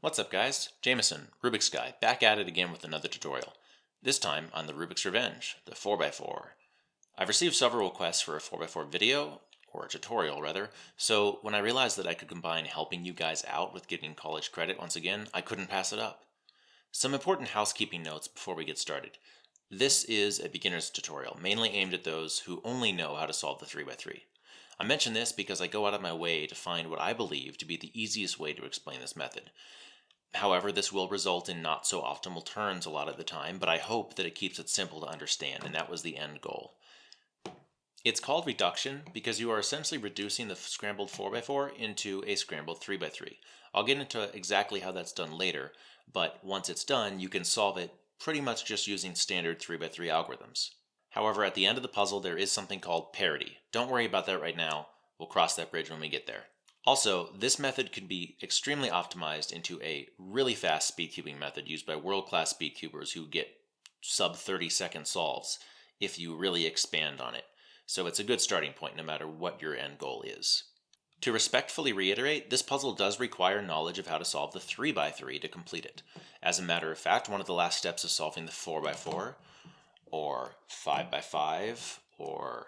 What's up guys? Jameson, Rubiksguy, back at it again with another tutorial. This time on the Rubik's Revenge, the 4x4. I've received several requests for a 4x4 video, or a tutorial rather, so when I realized that I could combine helping you guys out with getting college credit once again, I couldn't pass it up. Some important housekeeping notes before we get started. This is a beginner's tutorial, mainly aimed at those who only know how to solve the 3x3. I mention this because I go out of my way to find what I believe to be the easiest way to explain this method. However, this will result in not so optimal turns a lot of the time, but I hope that it keeps it simple to understand, and that was the end goal. It's called reduction because you are essentially reducing the scrambled 4x4 into a scrambled 3x3. I'll get into exactly how that's done later, but once it's done, you can solve it pretty much just using standard 3x3 algorithms. However, at the end of the puzzle, there is something called parity. Don't worry about that right now. We'll cross that bridge when we get there. Also, this method can be extremely optimized into a really fast speed cubing method used by world-class speed cubers who get sub 30-second solves if you really expand on it. So it's a good starting point no matter what your end goal is. To respectfully reiterate, this puzzle does require knowledge of how to solve the 3x3 to complete it. As a matter of fact, one of the last steps of solving the 4x4, or 5x5, or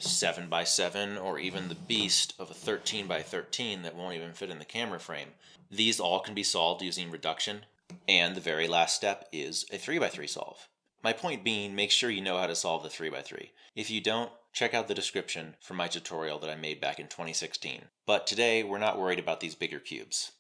7x7, or even the beast of a 13x13 that won't even fit in the camera frame. These all can be solved using reduction, and the very last step is a 3x3 solve. My point being, make sure you know how to solve the 3x3. If you don't, check out the description for my tutorial that I made back in 2016. But today, we're not worried about these bigger cubes.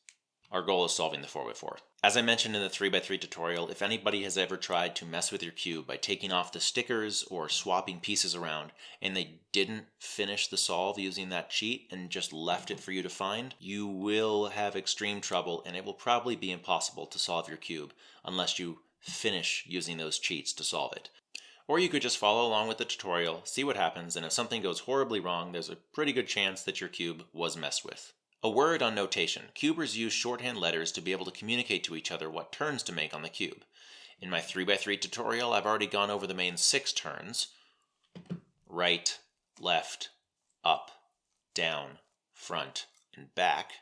Our goal is solving the 4x4. As I mentioned in the 3x3 tutorial, if anybody has ever tried to mess with your cube by taking off the stickers or swapping pieces around and they didn't finish the solve using that cheat and just left it for you to find, you will have extreme trouble and it will probably be impossible to solve your cube unless you finish using those cheats to solve it. Or you could just follow along with the tutorial, see what happens, and if something goes horribly wrong, there's a pretty good chance that your cube was messed with. A word on notation. Cubers use shorthand letters to be able to communicate to each other what turns to make on the cube. In my 3x3 tutorial, I've already gone over the main 6 turns. Right, left, up, down, front, and back.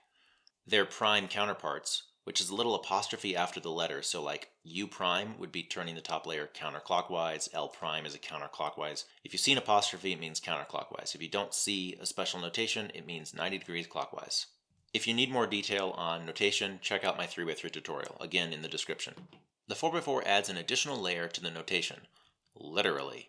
Their prime counterparts, which is a little apostrophe after the letter, so like U prime would be turning the top layer counterclockwise, L prime is a counterclockwise. If you see an apostrophe, it means counterclockwise. If you don't see a special notation, it means 90 degrees clockwise. If you need more detail on notation, check out my 3x3 tutorial, again in the description. The 4x4 adds an additional layer to the notation, literally.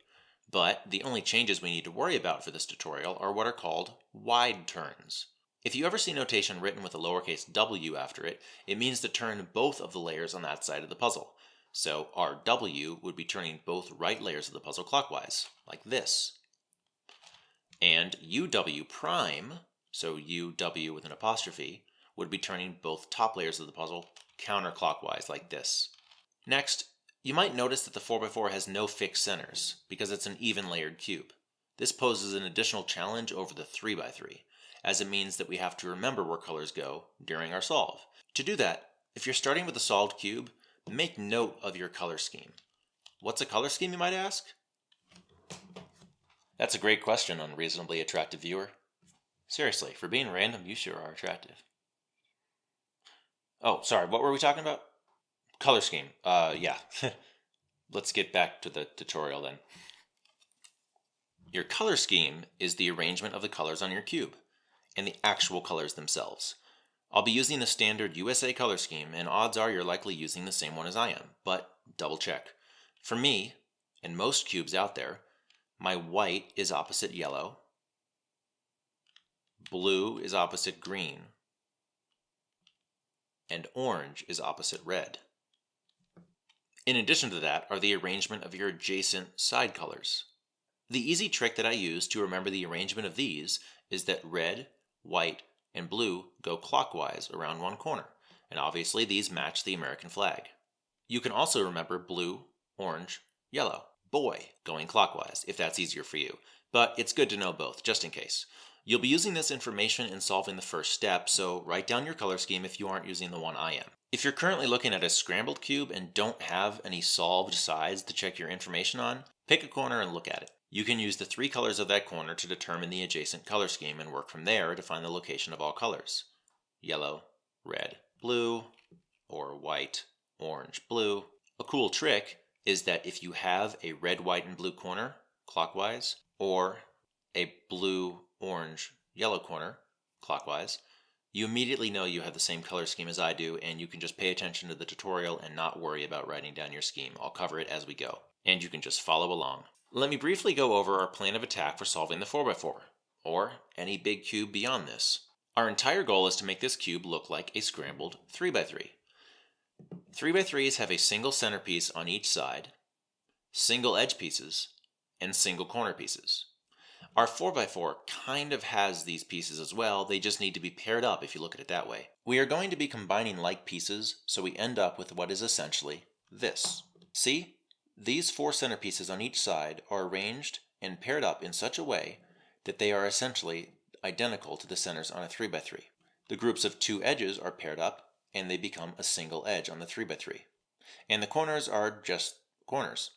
But the only changes we need to worry about for this tutorial are what are called wide turns. If you ever see notation written with a lowercase w after it, it means to turn both of the layers on that side of the puzzle. So our w would be turning both right layers of the puzzle clockwise, like this. And uw prime, so uw with an apostrophe, would be turning both top layers of the puzzle counterclockwise, like this. Next, you might notice that the 4x4 has no fixed centers, because it's an even layered cube. This poses an additional challenge over the 3x3. As it means that we have to remember where colors go during our solve. To do that, if you're starting with a solved cube, make note of your color scheme. What's a color scheme, you might ask? That's a great question, unreasonably attractive viewer. Seriously, for being random, you sure are attractive. Oh, sorry, what were we talking about? Color scheme. Yeah. Let's get back to the tutorial then. Your color scheme is the arrangement of the colors on your cube and the actual colors themselves. I'll be using the standard USA color scheme, and odds are you're likely using the same one as I am, but double check. For me, and most cubes out there, my white is opposite yellow, blue is opposite green, and orange is opposite red. In addition to that are the arrangement of your adjacent side colors. The easy trick that I use to remember the arrangement of these is that red, white, and blue go clockwise around one corner, and obviously these match the American flag. You can also remember blue, orange, yellow, boy going clockwise, if that's easier for you, but it's good to know both, just in case. You'll be using this information in solving the first step, so write down your color scheme if you aren't using the one I am. If you're currently looking at a scrambled cube and don't have any solved sides to check your information on, pick a corner and look at it. You can use the 3 colors of that corner to determine the adjacent color scheme and work from there to find the location of all colors. Yellow, red, blue, or white, orange, blue. A cool trick is that if you have a red, white, and blue corner clockwise, or a blue, orange, yellow corner clockwise, you immediately know you have the same color scheme as I do, and you can just pay attention to the tutorial and not worry about writing down your scheme. I'll cover it as we go, and you can just follow along. Let me briefly go over our plan of attack for solving the 4x4, or any big cube beyond this. Our entire goal is to make this cube look like a scrambled 3x3. 3x3s have a single centerpiece on each side, single edge pieces, and single corner pieces. Our 4x4 kind of has these pieces as well, they just need to be paired up if you look at it that way. We are going to be combining like pieces, so we end up with what is essentially this. See? These 4 centerpieces on each side are arranged and paired up in such a way that they are essentially identical to the centers on a 3x3. The groups of 2 edges are paired up, and they become a single edge on the 3x3. And the corners are just corners.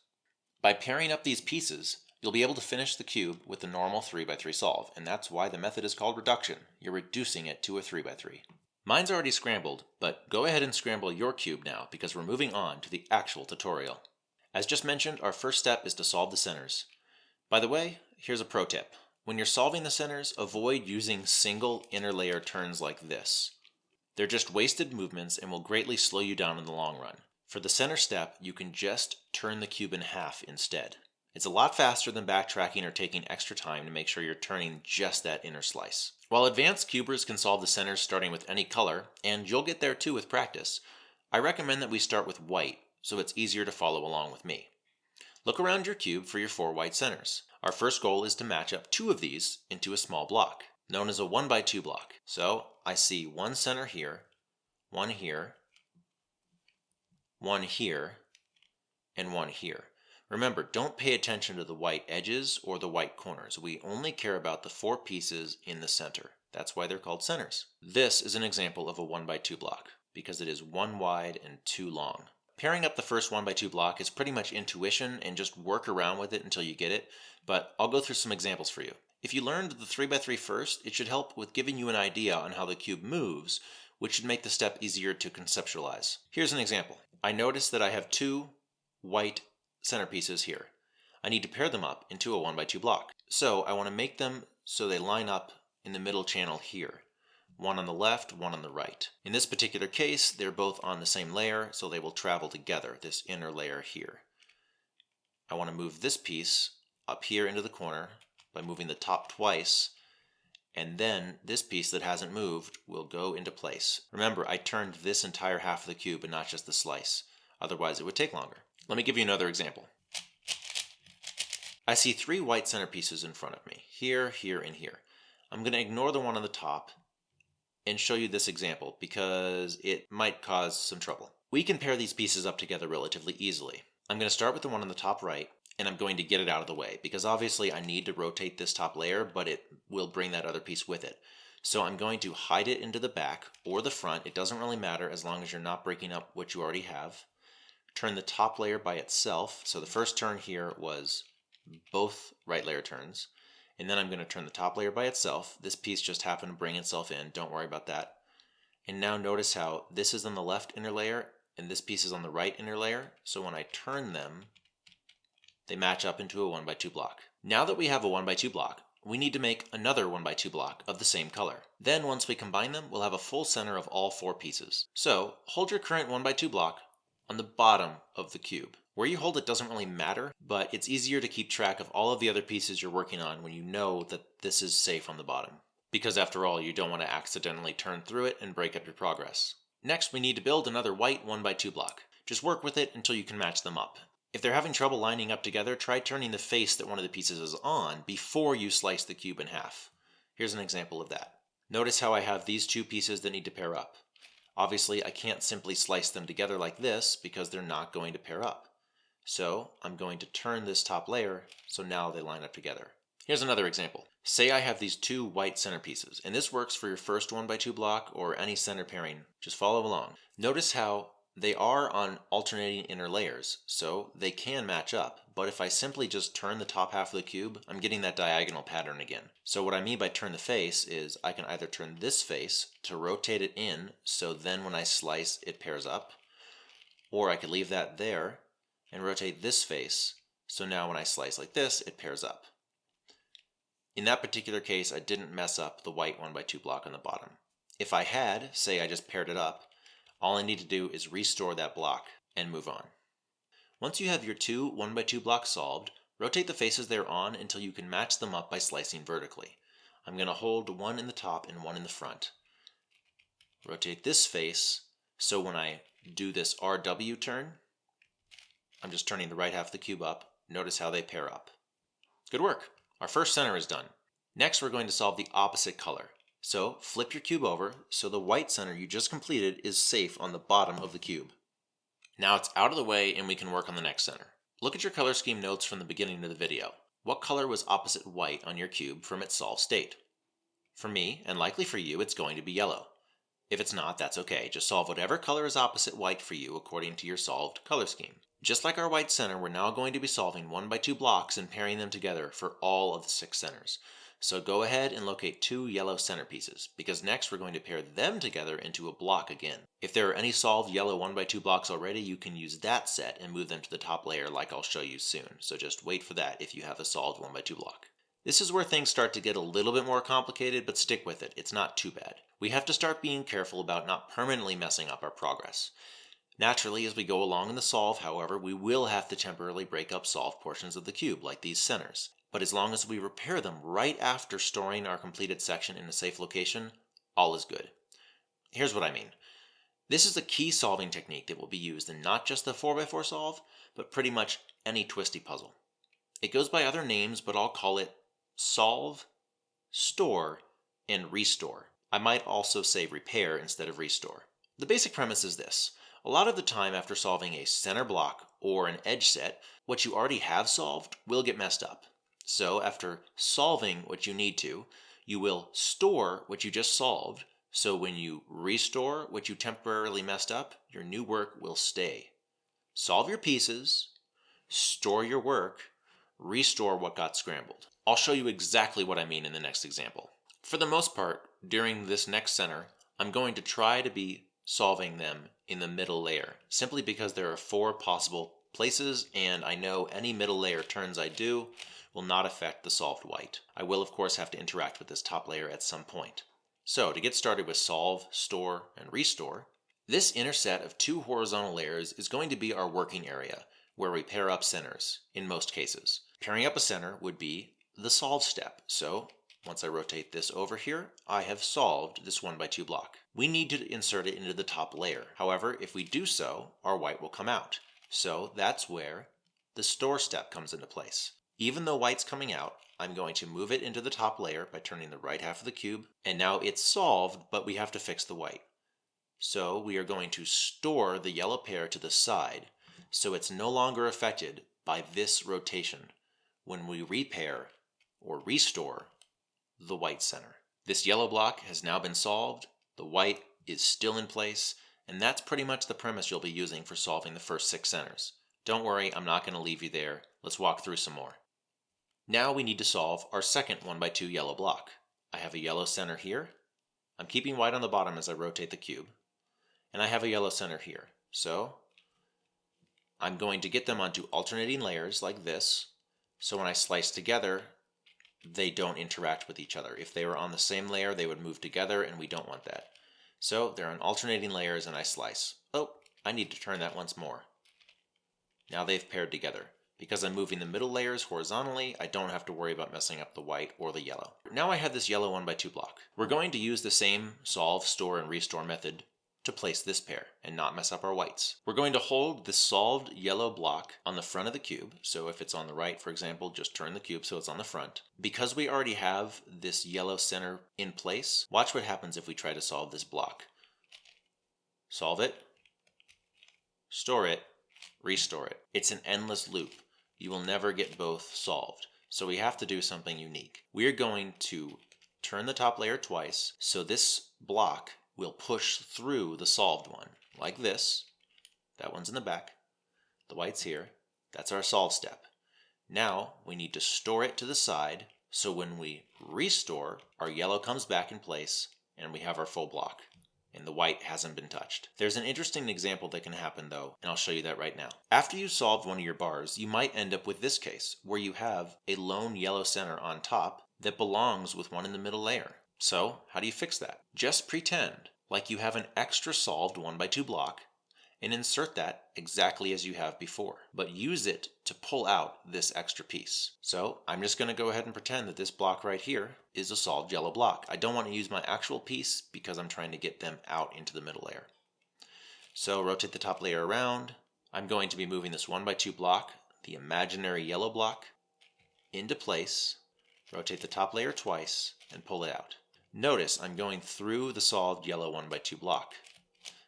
By pairing up these pieces, you'll be able to finish the cube with the normal 3x3 solve, and that's why the method is called reduction. You're reducing it to a 3x3. Mine's already scrambled, but go ahead and scramble your cube now, because we're moving on to the actual tutorial. As just mentioned, our first step is to solve the centers. By the way, here's a pro tip. When you're solving the centers, avoid using single inner layer turns like this. They're just wasted movements and will greatly slow you down in the long run. For the center step, you can just turn the cube in half instead. It's a lot faster than backtracking or taking extra time to make sure you're turning just that inner slice. While advanced cubers can solve the centers starting with any color, and you'll get there too with practice, I recommend that we start with white so it's easier to follow along with me. Look around your cube for your 4 white centers. Our first goal is to match up 2 of these into a small block, known as a 1x2 block. So I see 1 center here, 1 here, 1 here, and 1 here. Remember, don't pay attention to the white edges or the white corners. We only care about the 4 pieces in the center. That's why they're called centers. This is an example of a 1x2 block, because it is 1 wide and 2 long. Pairing up the first 1x2 block is pretty much intuition and just work around with it until you get it, but I'll go through some examples for you. If you learned the 3x3 first, it should help with giving you an idea on how the cube moves, which should make the step easier to conceptualize. Here's an example. I notice that I have 2 white centerpieces here. I need to pair them up into a 1x2 block. So I want to make them so they line up in the middle channel here. 1 on the left, 1 on the right. In this particular case, they're both on the same layer, so they will travel together, this inner layer here. I want to move this piece up here into the corner by moving the top twice, and then this piece that hasn't moved will go into place. Remember, I turned this entire half of the cube and not just the slice. Otherwise, it would take longer. Let me give you another example. I see 3 white centerpieces in front of me, here, here, and here. I'm going to ignore the one on the top and show you this example because it might cause some trouble. We can pair these pieces up together relatively easily. I'm going to start with the one on the top right, and I'm going to get it out of the way because obviously I need to rotate this top layer, but it will bring that other piece with it. So I'm going to hide it into the back or the front. It doesn't really matter as long as you're not breaking up what you already have. Turn the top layer by itself. So the first turn here was both right layer turns. And then I'm going to turn the top layer by itself. This piece just happened to bring itself in. Don't worry about that. And now notice how this is on the left inner layer and this piece is on the right inner layer. So when I turn them, they match up into a 1x2 block. Now that we have a 1x2 block, we need to make another 1x2 block of the same color. Then once we combine them, we'll have a full center of all 4 pieces. So hold your current 1x2 block on the bottom of the cube. Where you hold it doesn't really matter, but it's easier to keep track of all of the other pieces you're working on when you know that this is safe on the bottom. Because after all, you don't want to accidentally turn through it and break up your progress. Next, we need to build another white 1x2 block. Just work with it until you can match them up. If they're having trouble lining up together, try turning the face that one of the pieces is on before you slice the cube in half. Here's an example of that. Notice how I have these 2 pieces that need to pair up. Obviously, I can't simply slice them together like this because they're not going to pair up. So I'm going to turn this top layer so now they line up together. Here's another example. Say I have these 2 white centerpieces, and this works for your first 1x2 block or any center pairing. Just follow along. Notice how They are on alternating inner layers, so they can match up, but if I simply just turn the top half of the cube, I'm getting that diagonal pattern again. So what I mean by turn the face is I can either turn this face to rotate it in, so then when I slice it pairs up, or I could leave that there and rotate this face, so now when I slice like this, it pairs up. In that particular case, I didn't mess up the white 1x2 block on the bottom. If I had, say I just paired it up, all I need to do is restore that block and move on. Once you have your two 1x2 blocks solved, rotate the faces they're on until you can match them up by slicing vertically. I'm going to hold one in the top and one in the front. Rotate this face, so when I do this RW turn, I'm just turning the right half of the cube up. Notice how they pair up. Good work. Our first center is done. Next, we're going to solve the opposite color. So flip your cube over so the white center you just completed is safe on the bottom of the cube. Now it's out of the way and we can work on the next center. Look at your color scheme notes from the beginning of the video. What color was opposite white on your cube from its solved state? For me, and likely for you, it's going to be yellow. If it's not, that's okay. Just solve whatever color is opposite white for you according to your solved color scheme. Just like our white center, we're now going to be solving 1x2 blocks and pairing them together for all of the 6 centers. So go ahead and locate 2 yellow centerpieces, because next we're going to pair them together into a block again. If there are any solved yellow 1x2 blocks already, you can use that set and move them to the top layer like I'll show you soon. So just wait for that if you have a solved 1x2 block. This is where things start to get a little bit more complicated, but stick with it. It's not too bad. We have to start being careful about not permanently messing up our progress. Naturally, as we go along in the solve, however, we will have to temporarily break up solved portions of the cube, like these centers. But as long as we repair them right after storing our completed section in a safe location, all is good. Here's what I mean. This is a key solving technique that will be used in not just the 4x4 solve, but pretty much any twisty puzzle. It goes by other names, but I'll call it solve, store, and restore. I might also say repair instead of restore. The basic premise is this. A lot of the time after solving a center block or an edge set, what you already have solved will get messed up. So after solving what you need to, you will store what you just solved, so when you restore what you temporarily messed up, your new work will stay. Solve your pieces, store your work, restore what got scrambled. I'll show you exactly what I mean in the next example. For the most part, during this next center, I'm going to try to be solving them in the middle layer, simply because there are 4 possible places, and I know any middle layer turns I do will not affect the solved white. I will of course have to interact with this top layer at some point. So to get started with solve, store, and restore, this inner set of 2 horizontal layers is going to be our working area, where we pair up centers, in most cases. Pairing up a center would be the solve step, so once I rotate this over here, I have solved this 1x2 block. We need to insert it into the top layer. However, if we do so, our white will come out. So that's where the store step comes into place. Even though white's coming out, I'm going to move it into the top layer by turning the right half of the cube, and now it's solved, but we have to fix the white. So we are going to store the yellow pair to the side, so it's no longer affected by this rotation when we repair or restore the white center. This yellow block has now been solved, the white is still in place, and that's pretty much the premise you'll be using for solving the first 6 centers. Don't worry, I'm not going to leave you there. Let's walk through some more. Now we need to solve our second 1x2 yellow block. I have a yellow center here. I'm keeping white on the bottom as I rotate the cube. And I have a yellow center here. So I'm going to get them onto alternating layers like this, so when I slice together, they don't interact with each other. If they were on the same layer, they would move together, and we don't want that. So they're on alternating layers, and I slice. Oh, I need to turn that once more. Now they've paired together. Because I'm moving the middle layers horizontally, I don't have to worry about messing up the white or the yellow. Now I have this yellow 1x2 block. We're going to use the same solve, store, and restore method to place this pair and not mess up our whites. We're going to hold the solved yellow block on the front of the cube. So if it's on the right, for example, just turn the cube so it's on the front. Because we already have this yellow center in place, watch what happens if we try to solve this block. Solve it, store it, restore it. It's an endless loop. You will never get both solved. So we have to do something unique. We are going to turn the top layer twice, so this block will push through the solved one, like this, That one's in the back. The white's here. That's our solve step. Now we need to store it to the side so when we restore, our yellow comes back in place and we have our full block. And the white hasn't been touched. There's an interesting example that can happen though, and I'll show you that right now. After you've solved one of your bars, you might end up with this case, where you have a lone yellow center on top that belongs with one in the middle layer. So, how do you fix that? Just pretend like you have an extra solved 1x2 block and insert that exactly as you have before, but use it to pull out this extra piece. So I'm just going to go ahead and pretend that this block right here is a solved yellow block. I don't want to use my actual piece because I'm trying to get them out into the middle layer. So rotate the top layer around. I'm going to be moving this 1x2 block, the imaginary yellow block, into place. Rotate the top layer twice and pull it out. Notice I'm going through the solved yellow 1x2 block.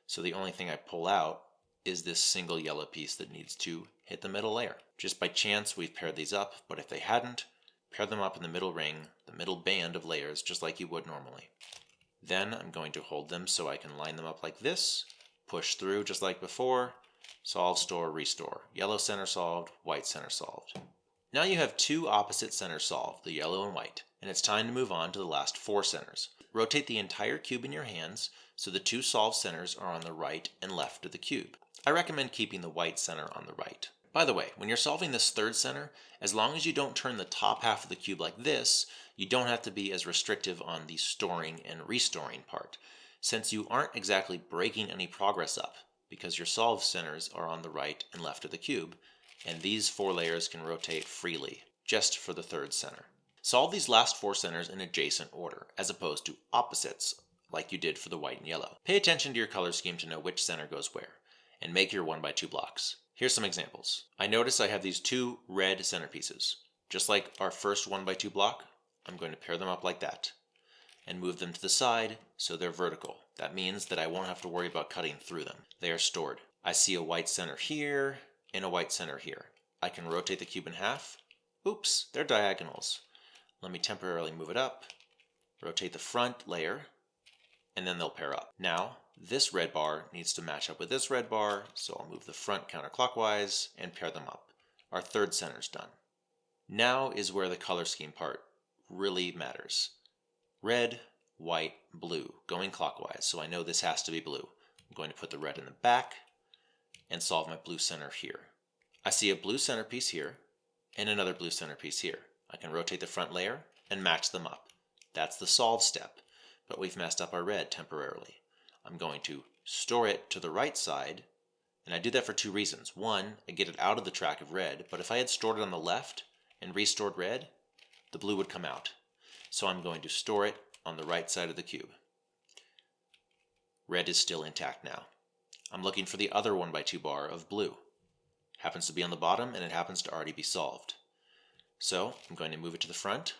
So the only thing I pull out is this single yellow piece that needs to hit the middle layer. Just by chance we've paired these up, but if they hadn't, pair them up in the middle ring, the middle band of layers, just like you would normally. Then I'm going to hold them so I can line them up like this, push through just like before, solve, store, restore. Yellow center solved, white center solved. Now you have two opposite centers solved, the yellow and white, and it's time to move on to the last four centers. Rotate the entire cube in your hands so the two solved centers are on the right and left of the cube. I recommend keeping the white center on the right. By the way, when you're solving this third center, as long as you don't turn the top half of the cube like this, you don't have to be as restrictive on the storing and restoring part, since you aren't exactly breaking any progress up, because your solved centers are on the right and left of the cube, and these four layers can rotate freely, just for the third center. Solve these last four centers in adjacent order, as opposed to opposites, like you did for the white and yellow. Pay attention to your color scheme to know which center goes where, and make your 1x2 blocks. Here's some examples. I notice I have these two red centerpieces. Just like our first 1x2 block, I'm going to pair them up like that, and move them to the side so they're vertical. That means that I won't have to worry about cutting through them. They are stored. I see a white center here, and a white center here. I can rotate the cube in half. Oops, they're diagonals. Let me temporarily move it up, rotate the front layer, and then they'll pair up. Now, this red bar needs to match up with this red bar, so I'll move the front counterclockwise and pair them up. Our third center's done. Now is where the color scheme part really matters. Red, white, blue, going clockwise, so I know this has to be blue. I'm going to put the red in the back and solve my blue center here. I see a blue centerpiece here and another blue centerpiece here. I can rotate the front layer and match them up. That's the solve step, but we've messed up our red temporarily. I'm going to store it to the right side, and I do that for two reasons. One, I get it out of the track of red, but if I had stored it on the left and restored red, the blue would come out. So I'm going to store it on the right side of the cube. Red is still intact now. I'm looking for the other 1x2 bar of blue. Happens to be on the bottom, and it happens to already be solved. So I'm going to move it to the front,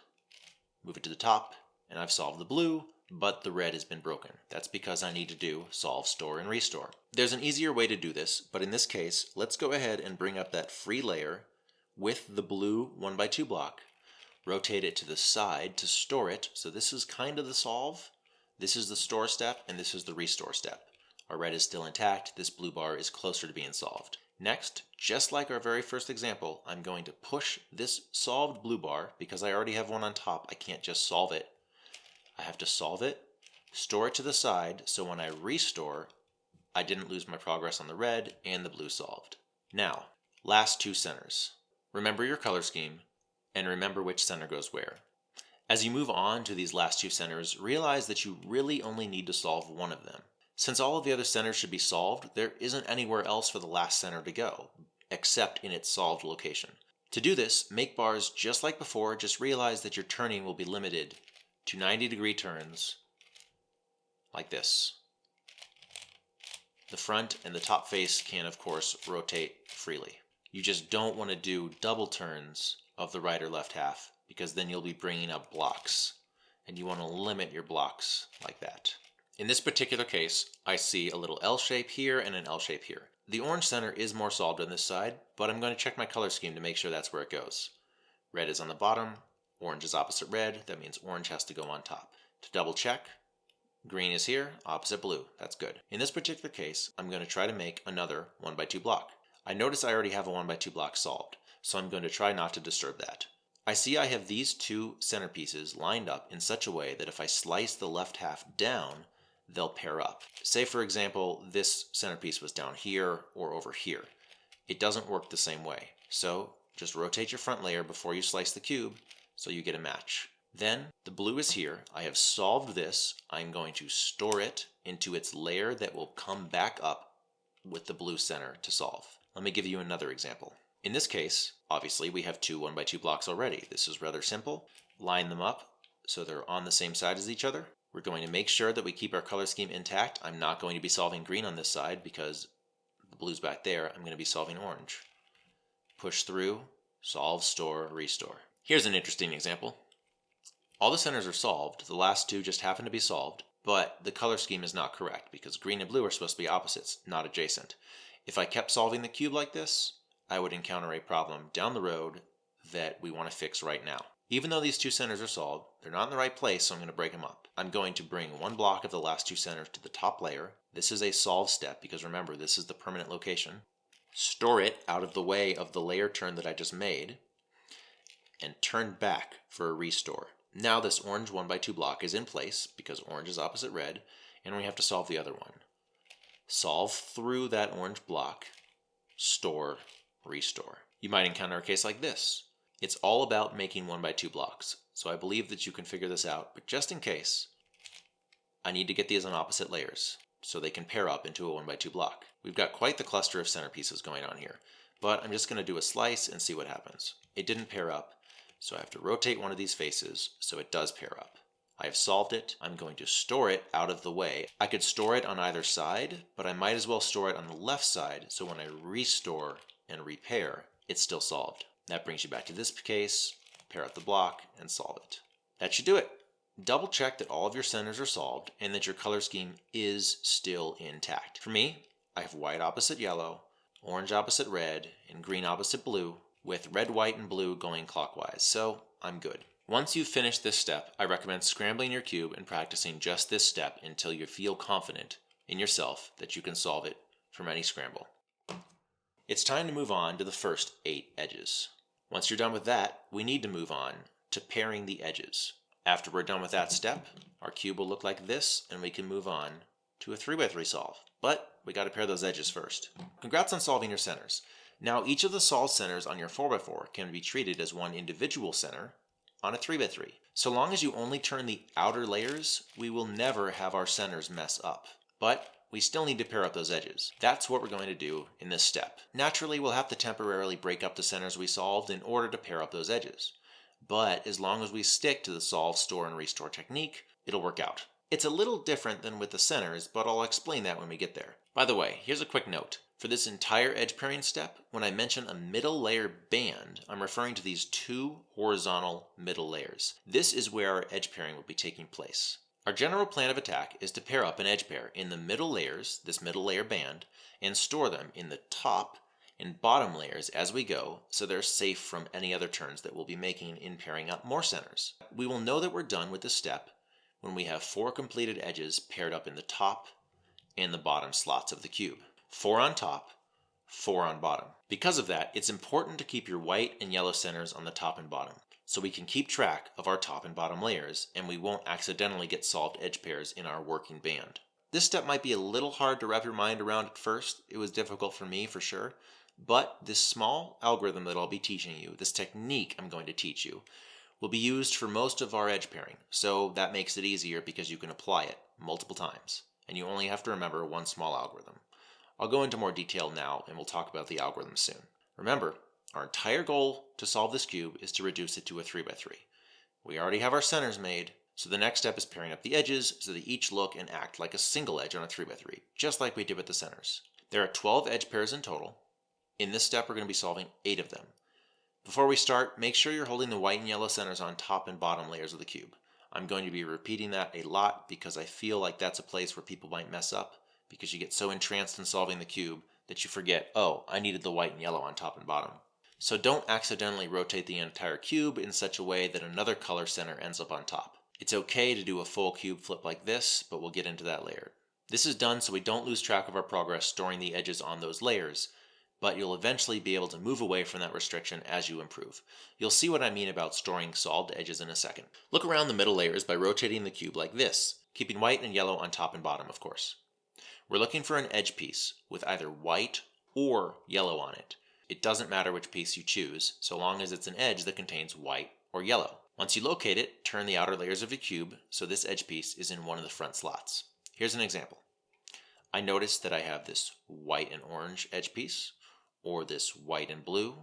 move it to the top, and I've solved the blue, but the red has been broken. That's because I need to do solve, store, and restore. There's an easier way to do this, but in this case, let's go ahead and bring up that free layer with the blue 1x2 block, rotate it to the side to store it. So this is kind of the solve, this is the store step, and this is the restore step. Our red is still intact, this blue bar is closer to being solved. Next, just like our very first example, I'm going to push this solved blue bar, because I already have one on top, I can't just solve it. I have to solve it, store it to the side, so when I restore, I didn't lose my progress on the red and the blue solved. Now, last two centers. Remember your color scheme, and remember which center goes where. As you move on to these last two centers, realize that you really only need to solve one of them. Since all of the other centers should be solved, there isn't anywhere else for the last center to go, except in its solved location. To do this, make bars just like before, just realize that your turning will be limited to 90-degree turns, like this. The front and the top face can, of course, rotate freely. You just don't want to do double turns of the right or left half, because then you'll be bringing up blocks, and you want to limit your blocks like that. In this particular case, I see a little L shape here and an L shape here. The orange center is more solved on this side, but I'm going to check my color scheme to make sure that's where it goes. Red is on the bottom, orange is opposite red, that means orange has to go on top. To double check, Green is here, opposite blue. That's good. In this particular case, I'm going to try to make another 1x2 block. I notice I already have a 1x2 block solved, so I'm going to try not to disturb that. I see I have these two centerpieces lined up in such a way that if I slice the left half down, they'll pair up. Say for example, this centerpiece was down here or over here. It doesn't work the same way. So just rotate your front layer before you slice the cube so you get a match. Then the blue is here. I have solved this. I'm going to store it into its layer that will come back up with the blue center to solve. Let me give you another example. In this case, obviously we have two 1x2 blocks already. This is rather simple. Line them up so they're on the same side as each other. We're going to make sure that we keep our color scheme intact. I'm not going to be solving green on this side because the blue's back there. I'm going to be solving orange. Push through, solve, store, restore. Here's an interesting example. All the centers are solved. The last two just happen to be solved, but the color scheme is not correct because green and blue are supposed to be opposites, not adjacent. If I kept solving the cube like this, I would encounter a problem down the road that we want to fix right now. Even though these two centers are solved, they're not in the right place, so I'm going to break them up. I'm going to bring one block of the last two centers to the top layer. This is a solve step because remember, this is the permanent location. Store it out of the way of the layer turn that I just made, and turn back for a restore. Now this orange 1x2 block is in place because orange is opposite red, and we have to solve the other one. Solve through that orange block, store, restore. You might encounter a case like this. It's all about making 1x2 blocks, so I believe that you can figure this out, but just in case, I need to get these on opposite layers so they can pair up into a 1x2 block. We've got quite the cluster of centerpieces going on here, but I'm just going to do a slice and see what happens. It didn't pair up, so I have to rotate one of these faces so it does pair up. I have solved it. I'm going to store it out of the way. I could store it on either side, but I might as well store it on the left side so when I restore and repair, it's still solved. That brings you back to this case, pair up the block, and solve it. That should do it. Double check that all of your centers are solved and that your color scheme is still intact. For me, I have white opposite yellow, orange opposite red, and green opposite blue, with red, white, and blue going clockwise, so I'm good. Once you've finished this step, I recommend scrambling your cube and practicing just this step until you feel confident in yourself that you can solve it from any scramble. It's time to move on to the first 8 edges. Once you're done with that, we need to move on to pairing the edges. After we're done with that step, our cube will look like this, and we can move on to a 3x3 solve. But we got to pair those edges first. Congrats on solving your centers. Now each of the solved centers on your 4x4 can be treated as one individual center on a 3x3. So long as you only turn the outer layers, we will never have our centers mess up. But we still need to pair up those edges. That's what we're going to do in this step. Naturally, we'll have to temporarily break up the centers we solved in order to pair up those edges. But as long as we stick to the solve, store, and restore technique, it'll work out. It's a little different than with the centers, but I'll explain that when we get there. By the way, here's a quick note. For this entire edge pairing step, when I mention a middle layer band, I'm referring to these 2 horizontal middle layers. This is where our edge pairing will be taking place. Our general plan of attack is to pair up an edge pair in the middle layers, this middle layer band, and store them in the top and bottom layers as we go so they're safe from any other turns that we'll be making in pairing up more centers. We will know that we're done with this step when we have 4 completed edges paired up in the top and the bottom slots of the cube. 4 on top, 4 on bottom. Because of that, it's important to keep your white and yellow centers on the top and bottom, so we can keep track of our top and bottom layers, and we won't accidentally get solved edge pairs in our working band. This step might be a little hard to wrap your mind around at first. It was difficult for me, for sure. But this small algorithm that I'll be teaching you, this technique I'm going to teach you, will be used for most of our edge pairing. So that makes it easier because you can apply it multiple times, and you only have to remember one small algorithm. I'll go into more detail now, and we'll talk about the algorithm soon. Remember, our entire goal to solve this cube is to reduce it to a 3x3. We already have our centers made, so the next step is pairing up the edges so they each look and act like a single edge on a 3x3, just like we did with the centers. There are 12 edge pairs in total. In this step, we're going to be solving 8 of them. Before we start, make sure you're holding the white and yellow centers on top and bottom layers of the cube. I'm going to be repeating that a lot because I feel like that's a place where people might mess up, because you get so entranced in solving the cube that you forget, oh, I needed the white and yellow on top and bottom. So don't accidentally rotate the entire cube in such a way that another color center ends up on top. It's okay to do a full cube flip like this, but we'll get into that later. This is done so we don't lose track of our progress storing the edges on those layers, but you'll eventually be able to move away from that restriction as you improve. You'll see what I mean about storing solved edges in a second. Look around the middle layers by rotating the cube like this, keeping white and yellow on top and bottom, of course. We're looking for an edge piece with either white or yellow on it. It doesn't matter which piece you choose, so long as it's an edge that contains white or yellow. Once you locate it, turn the outer layers of your cube so this edge piece is in one of the front slots. Here's an example. I notice that I have this white and orange edge piece, or this white and blue.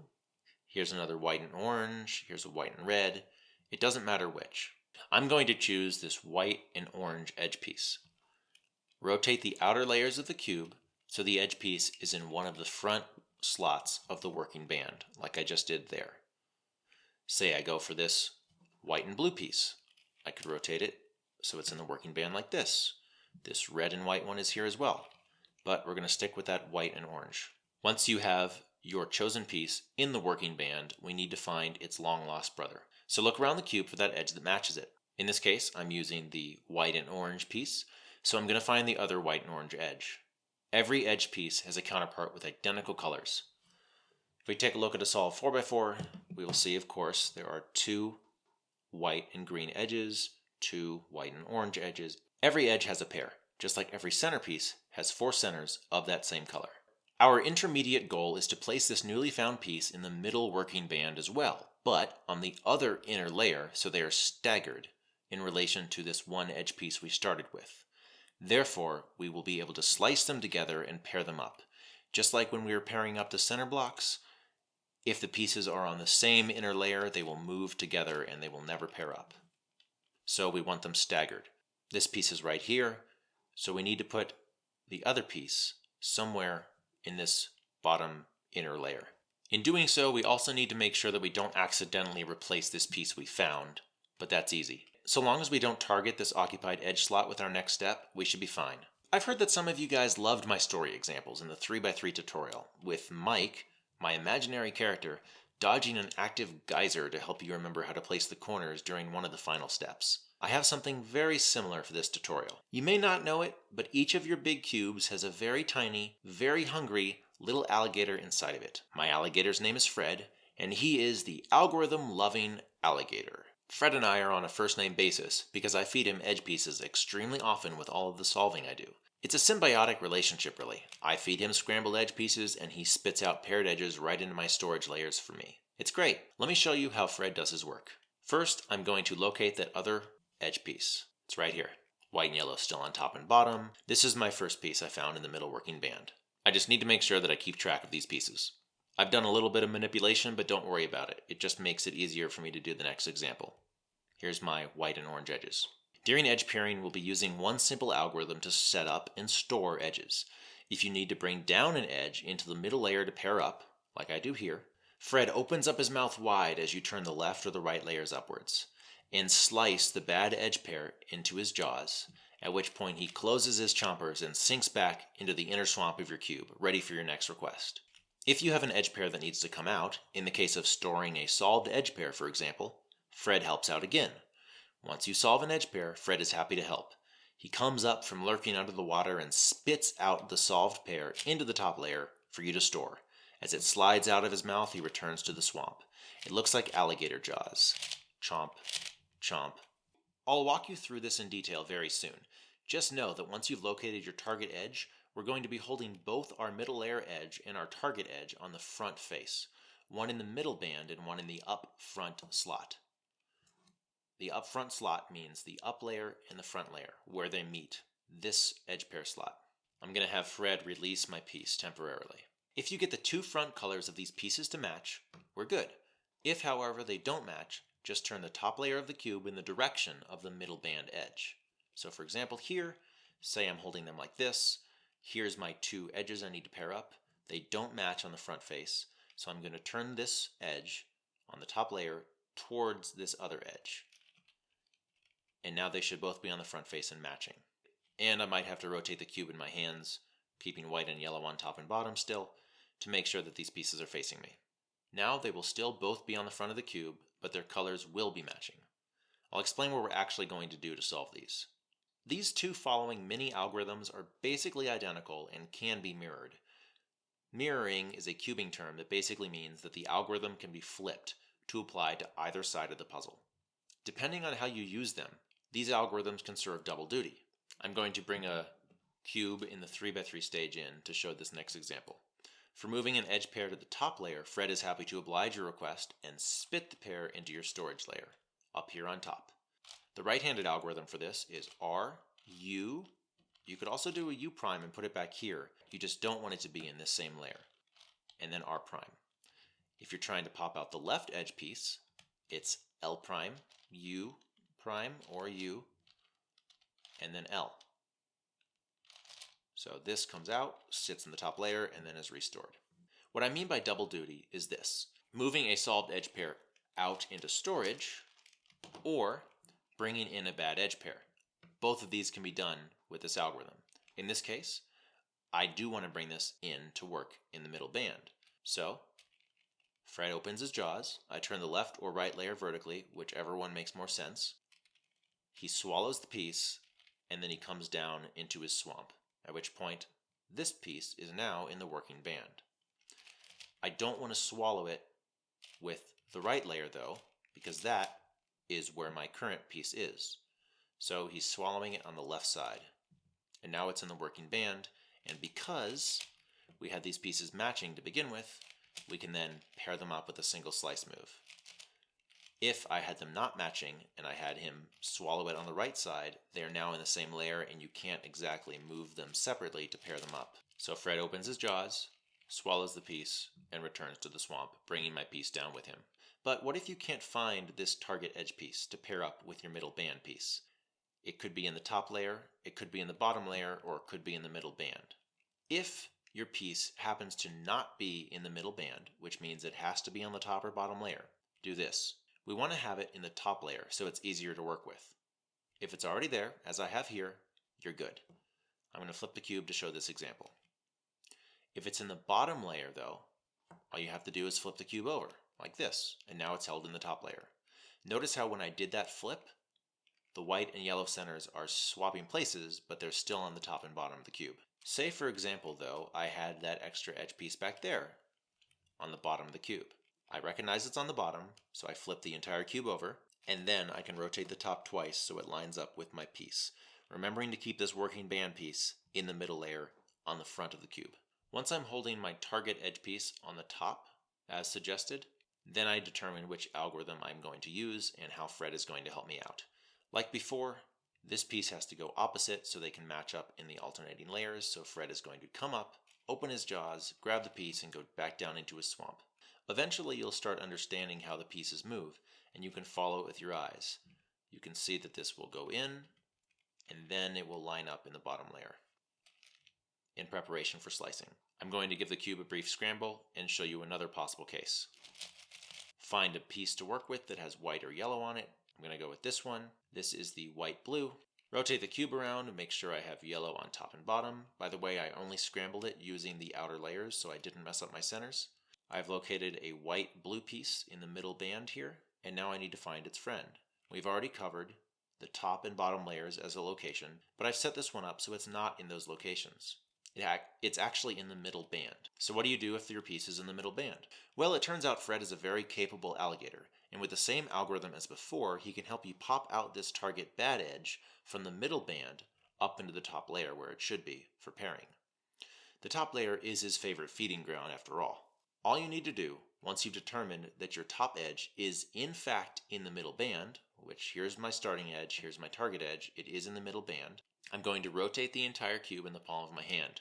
Here's another white and orange, here's a white and red. It doesn't matter which. I'm going to choose this white and orange edge piece. Rotate the outer layers of the cube so the edge piece is in one of the front slots of the working band, like I just did there. Say I go for this white and blue piece. I could rotate it so it's in the working band like this. This red and white one is here as well, but we're going to stick with that white and orange. Once you have your chosen piece in the working band, we need to find its long-lost brother. So look around the cube for that edge that matches it. In this case, I'm using the white and orange piece, so I'm going to find the other white and orange edge. Every edge piece has a counterpart with identical colors. If we take a look at a solved 4x4, we will see, of course, there are two white and green edges, two white and orange edges. Every edge has a pair, just like every centerpiece has 4 centers of that same color. Our intermediate goal is to place this newly found piece in the middle working band as well, but on the other inner layer so they are staggered in relation to this one edge piece we started with. Therefore, we will be able to slice them together and pair them up. Just like when we were pairing up the center blocks, if the pieces are on the same inner layer, they will move together and they will never pair up. So we want them staggered. This piece is right here, so we need to put the other piece somewhere in this bottom inner layer. In doing so, we also need to make sure that we don't accidentally replace this piece we found, but that's easy. So long as we don't target this occupied edge slot with our next step, we should be fine. I've heard that some of you guys loved my story examples in the 3x3 tutorial, with Mike, my imaginary character, dodging an active geyser to help you remember how to place the corners during one of the final steps. I have something very similar for this tutorial. You may not know it, but each of your big cubes has a very tiny, very hungry little alligator inside of it. My alligator's name is Fred, and he is the algorithm-loving alligator. Fred and I are on a first-name basis because I feed him edge pieces extremely often with all of the solving I do. It's a symbiotic relationship, really. I feed him scrambled edge pieces, and he spits out paired edges right into my storage layers for me. It's great. Let me show you how Fred does his work. First, I'm going to locate that other edge piece. It's right here. White and yellow still on top and bottom. This is my first piece I found in the middle working band. I just need to make sure that I keep track of these pieces. I've done a little bit of manipulation, but don't worry about it. It just makes it easier for me to do the next example. Here's my white and orange edges. During edge pairing, we'll be using one simple algorithm to set up and store edges. If you need to bring down an edge into the middle layer to pair up, like I do here, Fred opens up his mouth wide as you turn the left or the right layers upwards, and slice the bad edge pair into his jaws, at which point he closes his chompers and sinks back into the inner swamp of your cube, ready for your next request. If you have an edge pair that needs to come out, in the case of storing a solved edge pair, for example, Fred helps out again. Once you solve an edge pair, Fred is happy to help. He comes up from lurking under the water and spits out the solved pair into the top layer for you to store. As it slides out of his mouth, he returns to the swamp. It looks like alligator jaws. Chomp, chomp. I'll walk you through this in detail very soon. Just know that once you've located your target edge, we're going to be holding both our middle layer edge and our target edge on the front face, one in the middle band and one in the up front slot. The up front slot means the up layer and the front layer, where they meet, this edge pair slot. I'm going to have Fred release my piece temporarily. If you get the two front colors of these pieces to match, we're good. If, however, they don't match, just turn the top layer of the cube in the direction of the middle band edge. So for example here, say I'm holding them like this. Here's my two edges I need to pair up. They don't match on the front face, so I'm going to turn this edge on the top layer towards this other edge. And now they should both be on the front face and matching. And I might have to rotate the cube in my hands, keeping white and yellow on top and bottom still, to make sure that these pieces are facing me. Now they will still both be on the front of the cube, but their colors will be matching. I'll explain what we're actually going to do to solve these. These two following mini algorithms are basically identical and can be mirrored. Mirroring is a cubing term that basically means that the algorithm can be flipped to apply to either side of the puzzle. Depending on how you use them, these algorithms can serve double duty. I'm going to bring a cube in the 3x3 stage in to show this next example. For moving an edge pair to the top layer, Fred is happy to oblige your request and spit the pair into your storage layer, up here on top. The right-handed algorithm for this is R, U. You could also do a U prime and put it back here. You just don't want it to be in this same layer. And then R prime. If you're trying to pop out the left edge piece, it's L prime, U prime, or U, and then L. So this comes out, sits in the top layer, and then is restored. What I mean by double duty is this: moving a solved edge pair out into storage, or bringing in a bad edge pair. Both of these can be done with this algorithm. In this case, I do want to bring this in to work in the middle band. So, Fred opens his jaws. I turn the left or right layer vertically, whichever one makes more sense. He swallows the piece, and then he comes down into his swamp, at which point this piece is now in the working band. I don't want to swallow it with the right layer though, because that is where my current piece is. So he's swallowing it on the left side. And now it's in the working band, and because we had these pieces matching to begin with, we can then pair them up with a single slice move. If I had them not matching and I had him swallow it on the right side, they are now in the same layer and you can't exactly move them separately to pair them up. So Fred opens his jaws, swallows the piece, and returns to the swamp, bringing my piece down with him. But what if you can't find this target edge piece to pair up with your middle band piece? It could be in the top layer, it could be in the bottom layer, or it could be in the middle band. If your piece happens to not be in the middle band, which means it has to be on the top or bottom layer, do this. We want to have it in the top layer so it's easier to work with. If it's already there, as I have here, you're good. I'm going to flip the cube to show this example. If it's in the bottom layer though, all you have to do is flip the cube over, like this, and now it's held in the top layer. Notice how when I did that flip, the white and yellow centers are swapping places, but they're still on the top and bottom of the cube. Say for example though, I had that extra edge piece back there on the bottom of the cube. I recognize it's on the bottom, so I flip the entire cube over, and then I can rotate the top twice so it lines up with my piece, remembering to keep this working band piece in the middle layer on the front of the cube. Once I'm holding my target edge piece on the top, as suggested, then I determine which algorithm I'm going to use and how Fred is going to help me out. Like before, this piece has to go opposite so they can match up in the alternating layers, so Fred is going to come up, open his jaws, grab the piece, and go back down into his swamp. Eventually you'll start understanding how the pieces move, and you can follow it with your eyes. You can see that this will go in, and then it will line up in the bottom layer in preparation for slicing. I'm going to give the cube a brief scramble and show you another possible case. Find a piece to work with that has white or yellow on it. I'm going to go with this one. This is the white-blue. Rotate the cube around and make sure I have yellow on top and bottom. By the way, I only scrambled it using the outer layers so I didn't mess up my centers. I've located a white-blue piece in the middle band here, and now I need to find its friend. We've already covered the top and bottom layers as a location, but I've set this one up so it's not in those locations. It's actually in the middle band. So what do you do if your piece is in the middle band? Well, it turns out Fred is a very capable alligator, and with the same algorithm as before, he can help you pop out this target bad edge from the middle band up into the top layer where it should be for pairing. The top layer is his favorite feeding ground after all. All you need to do, once you've determined that your top edge is in fact in the middle band, which here's my starting edge, here's my target edge, it is in the middle band, I'm going to rotate the entire cube in the palm of my hand.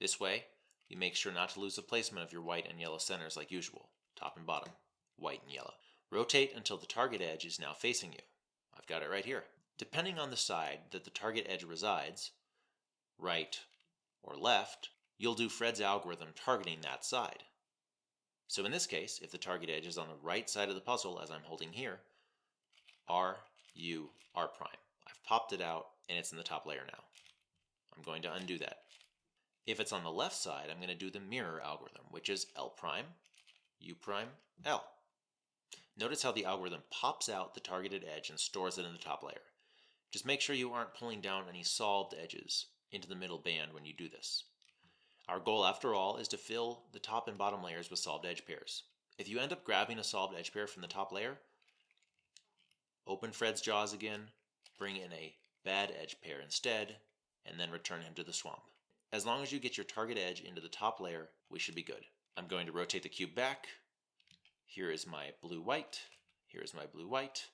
This way, you make sure not to lose the placement of your white and yellow centers like usual, top and bottom, white and yellow. Rotate until the target edge is now facing you. I've got it right here. Depending on the side that the target edge resides, right or left, you'll do Fred's algorithm targeting that side. So in this case, if the target edge is on the right side of the puzzle as I'm holding here, R, U, R prime. I've popped it out and it's in the top layer now. I'm going to undo that. If it's on the left side, I'm going to do the mirror algorithm, which is L prime, U prime, L. Notice how the algorithm pops out the targeted edge and stores it in the top layer. Just make sure you aren't pulling down any solved edges into the middle band when you do this. Our goal, after all, is to fill the top and bottom layers with solved edge pairs. If you end up grabbing a solved edge pair from the top layer, open Fred's jaws again, bring in a bad edge pair instead, and then return him to the swamp. As long as you get your target edge into the top layer, we should be good. I'm going to rotate the cube back. Here is my blue-white. Here is my blue-white.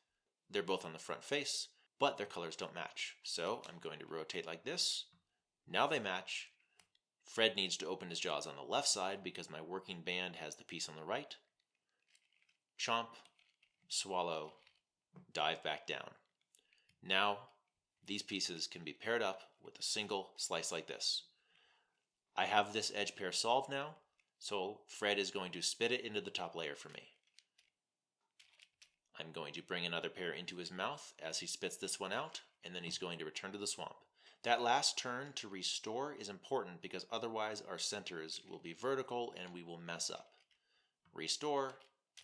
They're both on the front face, but their colors don't match. So I'm going to rotate like this. Now they match. Fred needs to open his jaws on the left side because my working band has the piece on the right. Chomp, swallow, dive back down. Now, these pieces can be paired up with a single slice like this. I have this edge pair solved now, so Fred is going to spit it into the top layer for me. I'm going to bring another pair into his mouth as he spits this one out, and then he's going to return to the swamp. That last turn to restore is important because otherwise our centers will be vertical and we will mess up. Restore,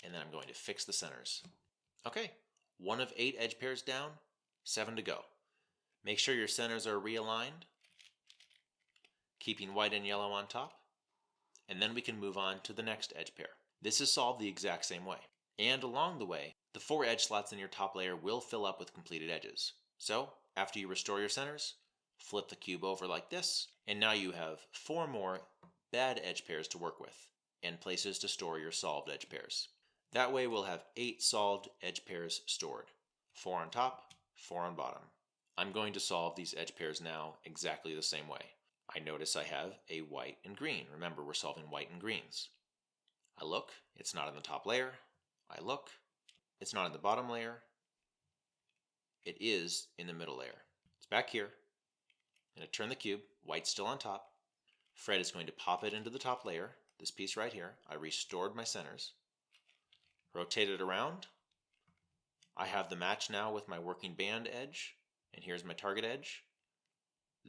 and then I'm going to fix the centers. Okay, 1 of 8 edge pairs down, 7 to go. Make sure your centers are realigned, keeping white and yellow on top, and then we can move on to the next edge pair. This is solved the exact same way. And along the way, the 4 edge slots in your top layer will fill up with completed edges. So, after you restore your centers, flip the cube over like this, and now you have 4 more bad edge pairs to work with, and places to store your solved edge pairs. That way we'll have 8 solved edge pairs stored. 4 on top, 4 on bottom. I'm going to solve these edge pairs now exactly the same way. I notice I have a white and green. Remember, we're solving white and greens. I look, it's not in the top layer. I look, it's not in the bottom layer. It is in the middle layer. It's back here. I'm going to turn the cube, white's still on top. Fred is going to pop it into the top layer, this piece right here. I restored my centers. Rotate it around. I have the match now with my working band edge, and here's my target edge.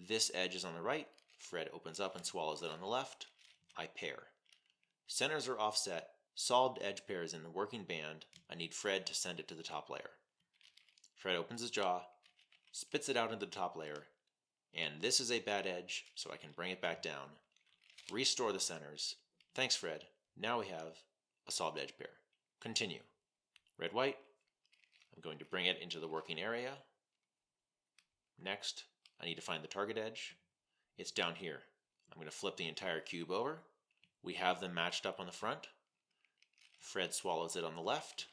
This edge is on the right. Fred opens up and swallows it on the left. I pair. Centers are offset. Solved edge pairs in the working band. I need Fred to send it to the top layer. Fred opens his jaw, spits it out into the top layer, and this is a bad edge, so I can bring it back down. Restore the centers. Thanks, Fred. Now we have a solved edge pair. Continue. Red, white. I'm going to bring it into the working area. Next, I need to find the target edge. It's down here. I'm going to flip the entire cube over. We have them matched up on the front. Fred swallows it on the left,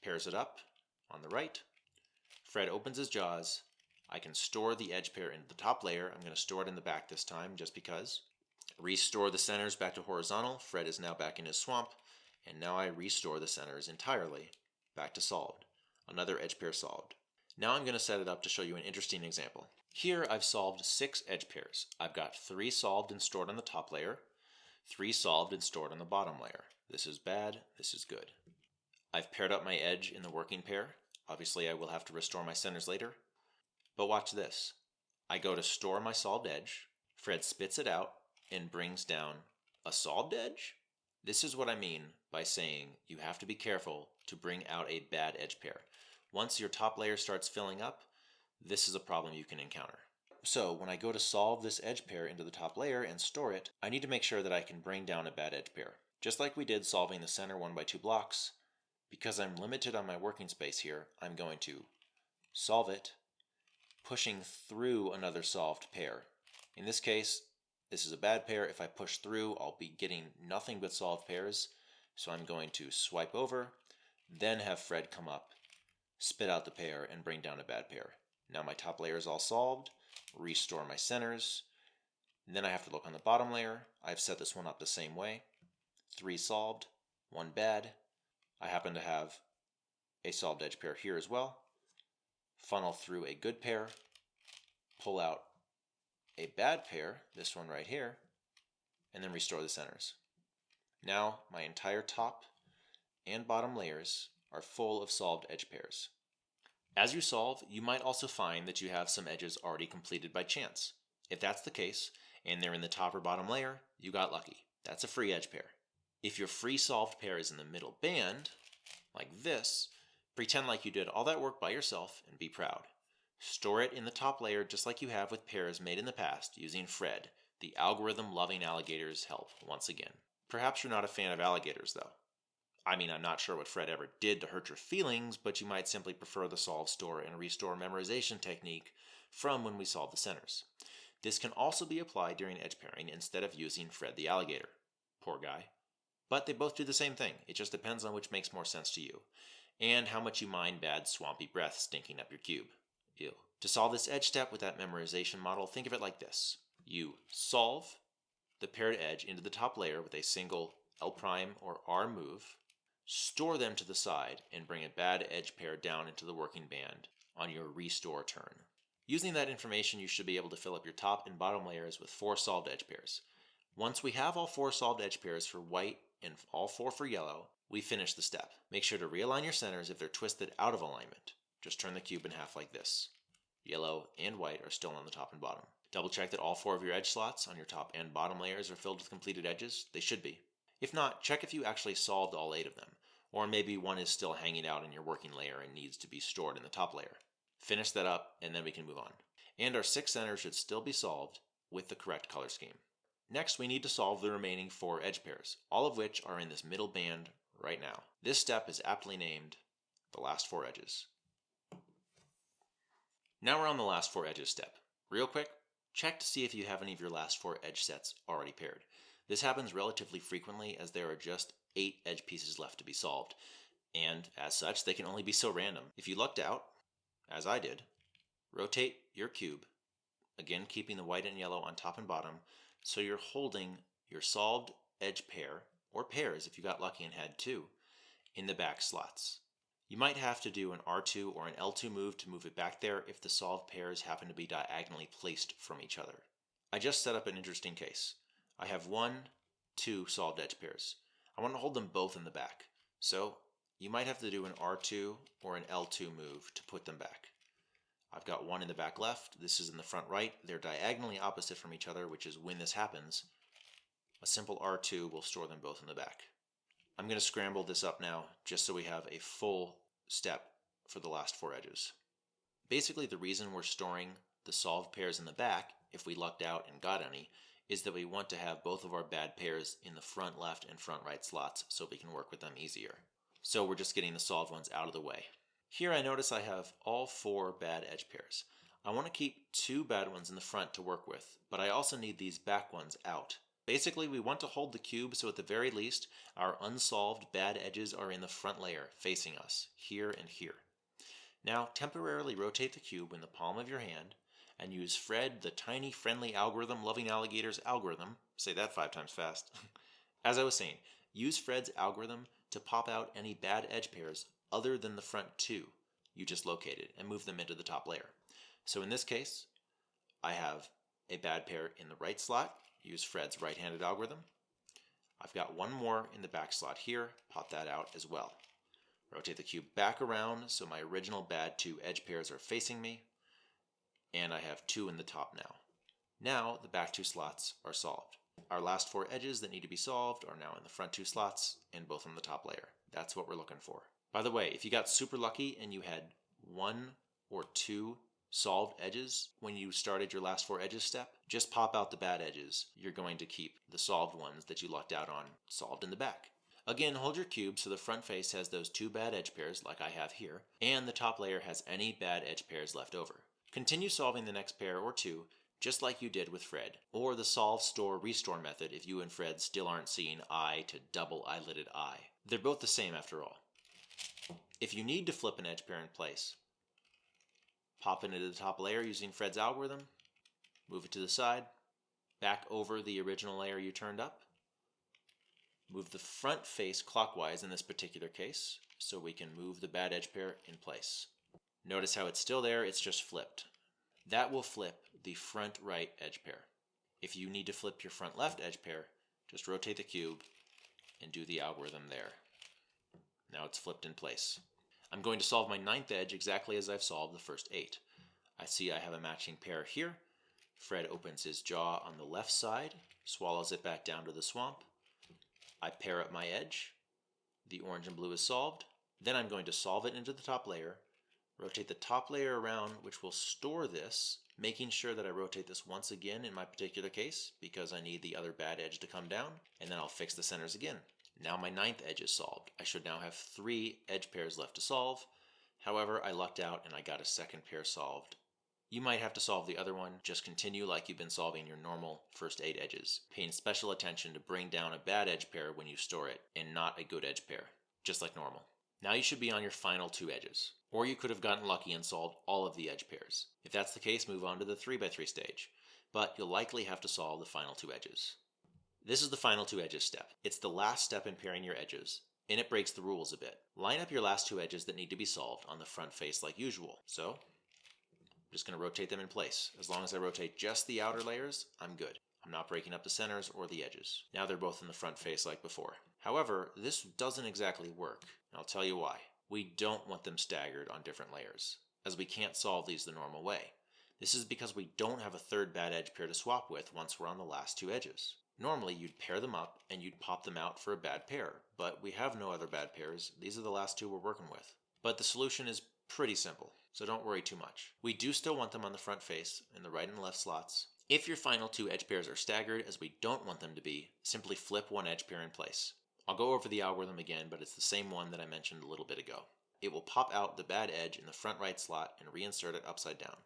pairs it up on the right. Fred opens his jaws. I can store the edge pair into the top layer. I'm going to store it in the back this time just because. Restore the centers back to horizontal. Fred is now back in his swamp. And now I restore the centers entirely back to solved. Another edge pair solved. Now I'm going to set it up to show you an interesting example. Here I've solved 6 edge pairs. I've got 3 solved and stored on the top layer, 3 solved and stored on the bottom layer. This is bad, this is good. I've paired up my edge in the working pair. Obviously I will have to restore my centers later. But watch this. I go to store my solved edge. Fred spits it out and brings down a solved edge. This is what I mean by saying you have to be careful to bring out a bad edge pair. Once your top layer starts filling up, this is a problem you can encounter. So when I go to solve this edge pair into the top layer and store it, I need to make sure that I can bring down a bad edge pair. Just like we did solving the center 1x2 blocks, because I'm limited on my working space here, I'm going to solve it, pushing through another solved pair. In this case, this is a bad pair. If I push through, I'll be getting nothing but solved pairs. So I'm going to swipe over, then have Fred come up, spit out the pair, and bring down a bad pair. Now my top layer is all solved, restore my centers. And then I have to look on the bottom layer. I've set this one up the same way. 3 solved, 1 bad. I happen to have a solved edge pair here as well. Funnel through a good pair, pull out a bad pair, this one right here, and then restore the centers. Now my entire top and bottom layers are full of solved edge pairs. As you solve, you might also find that you have some edges already completed by chance. If that's the case, and they're in the top or bottom layer, you got lucky. That's a free edge pair. If your free solved pair is in the middle band, like this, pretend like you did all that work by yourself and be proud. Store it in the top layer just like you have with pairs made in the past using Fred, the algorithm-loving alligator's help once again. Perhaps you're not a fan of alligators though. I mean, I'm not sure what Fred ever did to hurt your feelings, but you might simply prefer the solve, store, and restore memorization technique from when we solved the centers. This can also be applied during edge pairing instead of using Fred the alligator. Poor guy. But they both do the same thing. It just depends on which makes more sense to you, and how much you mind bad swampy breath stinking up your cube. Ew. To solve this edge step with that memorization model, think of it like this. You solve the paired edge into the top layer with a single L' or R move, store them to the side, and bring a bad edge pair down into the working band on your restore turn. Using that information, you should be able to fill up your top and bottom layers with 4 solved edge pairs. Once we have all 4 solved edge pairs for white and all 4 for yellow, we finish the step. Make sure to realign your centers if they're twisted out of alignment. Just turn the cube in half like this. Yellow and white are still on the top and bottom. Double check that all 4 of your edge slots on your top and bottom layers are filled with completed edges. They should be. If not, check if you actually solved all 8 of them, or maybe one is still hanging out in your working layer and needs to be stored in the top layer. Finish that up, and then we can move on. And our 6 centers should still be solved with the correct color scheme. Next, we need to solve the remaining 4 edge pairs, all of which are in this middle band right now. This step is aptly named the last 4 edges. Now we're on the last 4 edges step. Real quick, check to see if you have any of your last 4 edge sets already paired. This happens relatively frequently as there are just 8 edge pieces left to be solved, and as such, they can only be so random. If you lucked out, as I did, rotate your cube, again keeping the white and yellow on top and bottom, so you're holding your solved edge pair, or pairs if you got lucky and had 2, in the back slots. You might have to do an R2 or an L2 move to move it back there if the solved pairs happen to be diagonally placed from each other. I just set up an interesting case. I have 1, 2 solved edge pairs. I want to hold them both in the back, so you might have to do an R2 or an L2 move to put them back. I've got 1 in the back left, this is in the front right. They're diagonally opposite from each other, which is when this happens, a simple R2 will store them both in the back. I'm going to scramble this up now just so we have a full step for the last 4 edges. Basically, the reason we're storing the solved pairs in the back, if we lucked out and got any, is that we want to have both of our bad pairs in the front left and front right slots so we can work with them easier. So we're just getting the solved ones out of the way. Here I notice I have all 4 bad edge pairs. I want to keep 2 bad ones in the front to work with, but I also need these back ones out. Basically, we want to hold the cube so at the very least, our unsolved bad edges are in the front layer facing us, here and here. Now, temporarily rotate the cube in the palm of your hand and use Fred, the tiny, friendly algorithm-loving alligator's algorithm, say that 5 times fast. As I was saying, use Fred's algorithm to pop out any bad edge pairs other than the front 2 you just located and move them into the top layer. So in this case, I have a bad pair in the right slot, use Fred's right-handed algorithm. I've got 1 more in the back slot here, pop that out as well. Rotate the cube back around so my original bad 2 edge pairs are facing me, and I have 2 in the top now. Now the back 2 slots are solved. Our last 4 edges that need to be solved are now in the front 2 slots and both on the top layer. That's what we're looking for. By the way, if you got super lucky and you had 1 or 2 solved edges when you started your last 4 edges step, just pop out the bad edges. You're going to keep the solved ones that you lucked out on solved in the back. Again, hold your cube so the front face has those 2 bad edge pairs like I have here, and the top layer has any bad edge pairs left over. Continue solving the next pair or 2 just like you did with Fred, or the solve, store, restore method if you and Fred still aren't seeing eye to double eyelided eye. They're both the same after all. If you need to flip an edge pair in place, pop it into the top layer using Fred's algorithm, move it to the side, back over the original layer you turned up, move the front face clockwise in this particular case so we can move the bad edge pair in place. Notice how it's still there, it's just flipped. That will flip the front right edge pair. If you need to flip your front left edge pair, just rotate the cube and do the algorithm there. Now it's flipped in place. I'm going to solve my 9th edge exactly as I've solved the first 8. I see I have a matching pair here. Fred opens his jaw on the left side, swallows it back down to the swamp. I pair up my edge. The orange and blue is solved. Then I'm going to solve it into the top layer, rotate the top layer around, which will store this, making sure that I rotate this once again in my particular case, because I need the other bad edge to come down, and then I'll fix the centers again. Now my ninth edge is solved. I should now have 3 edge pairs left to solve. However, I lucked out and I got a second pair solved. You might have to solve the other one. Just continue like you've been solving your normal first 8 edges, paying special attention to bring down a bad edge pair when you store it, and not a good edge pair, just like normal. Now you should be on your final 2 edges. Or you could have gotten lucky and solved all of the edge pairs. If that's the case, move on to the 3x3 stage. But you'll likely have to solve the final 2 edges. This is the final 2 edges step. It's the last step in pairing your edges, and it breaks the rules a bit. Line up your last 2 edges that need to be solved on the front face like usual. So, I'm just going to rotate them in place. As long as I rotate just the outer layers, I'm good. I'm not breaking up the centers or the edges. Now they're both in the front face like before. However, this doesn't exactly work, and I'll tell you why. We don't want them staggered on different layers, as we can't solve these the normal way. This is because we don't have a third bad edge pair to swap with once we're on the last 2 edges. Normally, you'd pair them up and you'd pop them out for a bad pair, but we have no other bad pairs. These are the last 2 we're working with. But the solution is pretty simple, so don't worry too much. We do still want them on the front face in the right and left slots. If your final 2 edge pairs are staggered, as we don't want them to be, simply flip one edge pair in place. I'll go over the algorithm again, but it's the same one that I mentioned a little bit ago. It will pop out the bad edge in the front right slot and reinsert it upside down.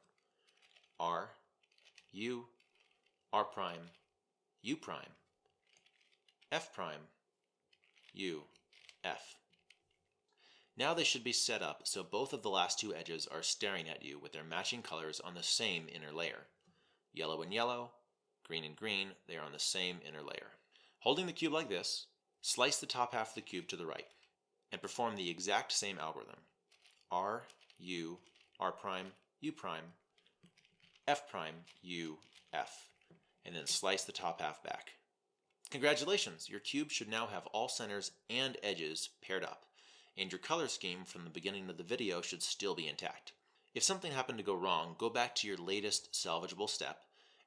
R, U, R prime, U prime, F prime, U, F. Now they should be set up so both of the last 2 edges are staring at you with their matching colors on the same inner layer. Yellow and yellow, green and green, they are on the same inner layer. Holding the cube like this, slice the top half of the cube to the right, and perform the exact same algorithm. R, U, R prime, U prime, F prime, U, F, and then slice the top half back. Congratulations, your cube should now have all centers and edges paired up, and your color scheme from the beginning of the video should still be intact. If something happened to go wrong, go back to your latest salvageable step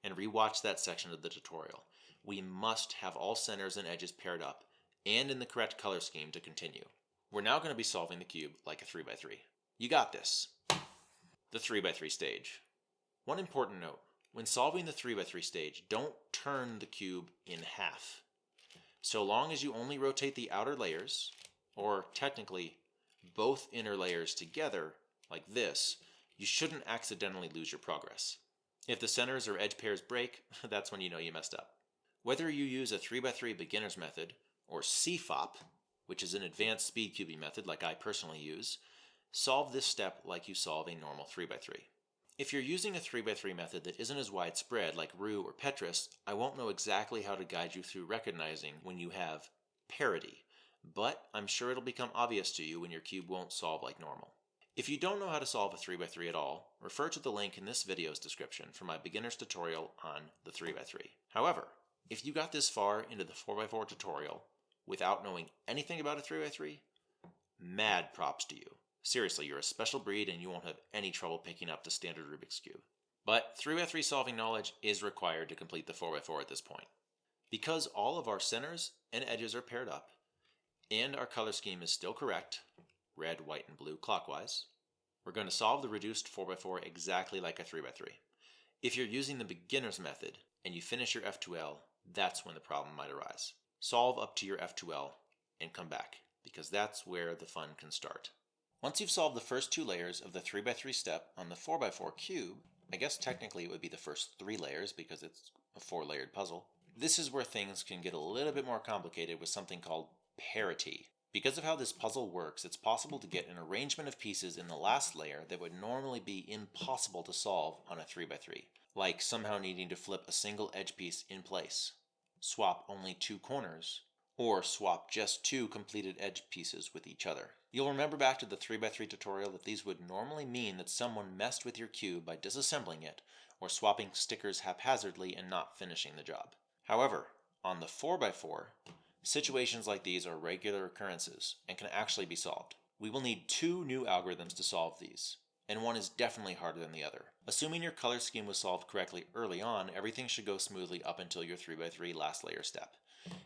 and rewatch that section of the tutorial. We must have all centers and edges paired up and in the correct color scheme to continue. We're now going to be solving the cube like a 3x3. You got this. The 3x3 stage. One important note, when solving the 3x3 stage, don't turn the cube in half. So long as you only rotate the outer layers, or technically both inner layers together, like this, you shouldn't accidentally lose your progress. If the centers or edge pairs break, that's when you know you messed up. Whether you use a 3x3 beginner's method, or CFOP, which is an advanced speed cubing method like I personally use, solve this step like you solve a normal 3x3. If you're using a 3x3 method that isn't as widespread like Ru or Petrus, I won't know exactly how to guide you through recognizing when you have parity, but I'm sure it'll become obvious to you when your cube won't solve like normal. If you don't know how to solve a 3x3 at all, refer to the link in this video's description for my beginner's tutorial on the 3x3. However, if you got this far into the 4x4 tutorial without knowing anything about a 3x3, mad props to you. Seriously, you're a special breed and you won't have any trouble picking up the standard Rubik's Cube. But 3x3 solving knowledge is required to complete the 4x4 at this point. Because all of our centers and edges are paired up, and our color scheme is still correct, red, white, and blue clockwise, we're going to solve the reduced 4x4 exactly like a 3x3. If you're using the beginner's method and you finish your F2L, that's when the problem might arise. Solve up to your F2L and come back, because that's where the fun can start. Once you've solved the first 2 layers of the 3x3 step on the 4x4 cube, I guess technically it would be the first 3 layers because it's a 4-layered puzzle, this is where things can get a little bit more complicated with something called parity. Because of how this puzzle works, it's possible to get an arrangement of pieces in the last layer that would normally be impossible to solve on a 3x3, like somehow needing to flip a single edge piece in place, swap only 2 corners, or swap just 2 completed edge pieces with each other. You'll remember back to the 3x3 tutorial that these would normally mean that someone messed with your cube by disassembling it, or swapping stickers haphazardly and not finishing the job. However, on the 4x4, situations like these are regular occurrences and can actually be solved. We will need 2 new algorithms to solve these, and one is definitely harder than the other. Assuming your color scheme was solved correctly early on, everything should go smoothly up until your 3x3 last layer step.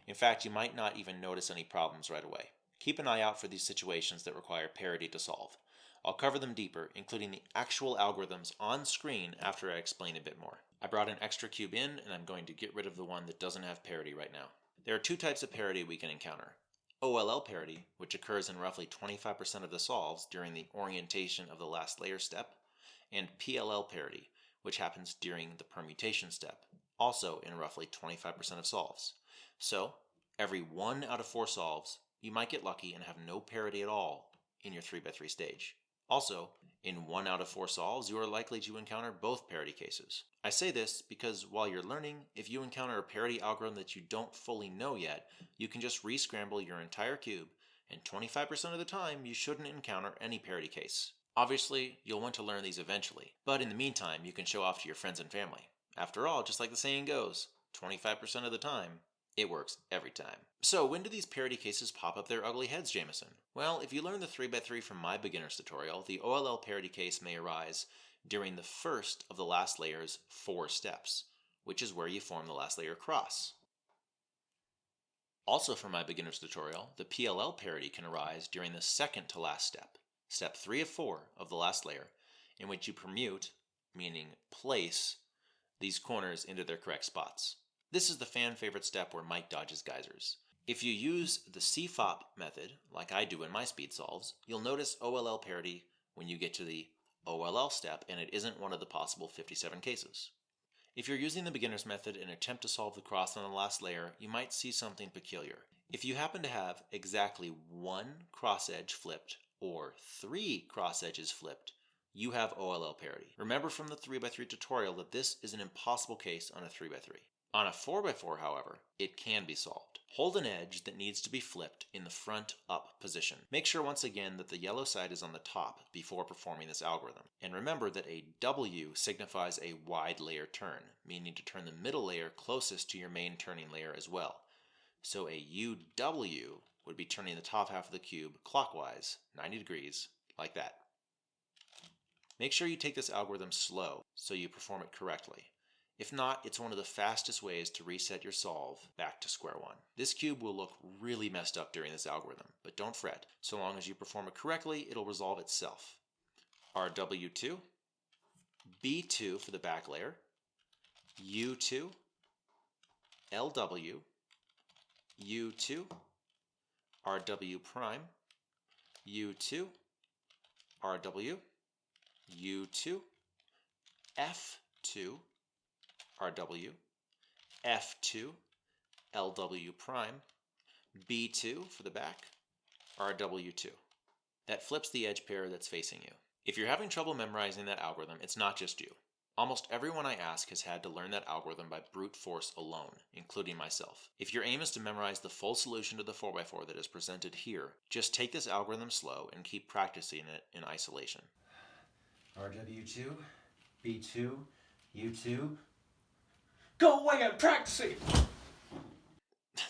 In fact, you might not even notice any problems right away. Keep an eye out for these situations that require parity to solve. I'll cover them deeper, including the actual algorithms on screen after I explain a bit more. I brought an extra cube in, and I'm going to get rid of the one that doesn't have parity right now. There are two types of parity we can encounter. OLL parity, which occurs in roughly 25% of the solves during the orientation of the last layer step, and PLL parity, which happens during the permutation step, also in roughly 25% of solves. So, every 1 out of 4 solves, you might get lucky and have no parity at all in your 3x3 stage. Also, in 1 out of 4 solves, you are likely to encounter both parity cases. I say this because while you're learning, if you encounter a parity algorithm that you don't fully know yet, you can just re-scramble your entire cube, and 25% of the time, you shouldn't encounter any parity case. Obviously, you'll want to learn these eventually, but in the meantime, you can show off to your friends and family. After all, just like the saying goes, 25% of the time, it works every time. So when do these parity cases pop up their ugly heads, Jameson? Well, if you learn the 3x3 from my beginner's tutorial, the OLL parity case may arise during the first of the last layer's 4 steps, which is where you form the last layer cross. Also from my beginner's tutorial, the PLL parity can arise during the second to last step, step 3 of 4 of the last layer, in which you permute, meaning place, these corners into their correct spots. This is the fan favorite step where Mike dodges geysers. If you use the CFOP method, like I do in my speed solves, you'll notice OLL parity when you get to the OLL step, and it isn't one of the possible 57 cases. If you're using the beginner's method and attempt to solve the cross on the last layer, you might see something peculiar. If you happen to have exactly 1 cross edge flipped or 3 cross edges flipped, you have OLL parity. Remember from the 3x3 tutorial that this is an impossible case on a 3x3. On a 4x4, however, it can be solved. Hold an edge that needs to be flipped in the front up position. Make sure once again that the yellow side is on the top before performing this algorithm. And remember that a W signifies a wide layer turn, meaning to turn the middle layer closest to your main turning layer as well. So a UW would be turning the top half of the cube clockwise, 90 degrees, like that. Make sure you take this algorithm slow so you perform it correctly. If not, it's one of the fastest ways to reset your solve back to square one. This cube will look really messed up during this algorithm, but don't fret. So long as you perform it correctly, it'll resolve itself. RW2, B2 for the back layer, U2, LW, U2, RW prime, U2, RW, U2, F2, RW, F2, LW prime, B2 for the back, RW2. That flips the edge pair that's facing you. If you're having trouble memorizing that algorithm, it's not just you. Almost everyone I ask has had to learn that algorithm by brute force alone, including myself. If your aim is to memorize the full solution to the 4x4 that is presented here, just take this algorithm slow and keep practicing it in isolation. RW2, B2, U2. Go away, I'm practicing!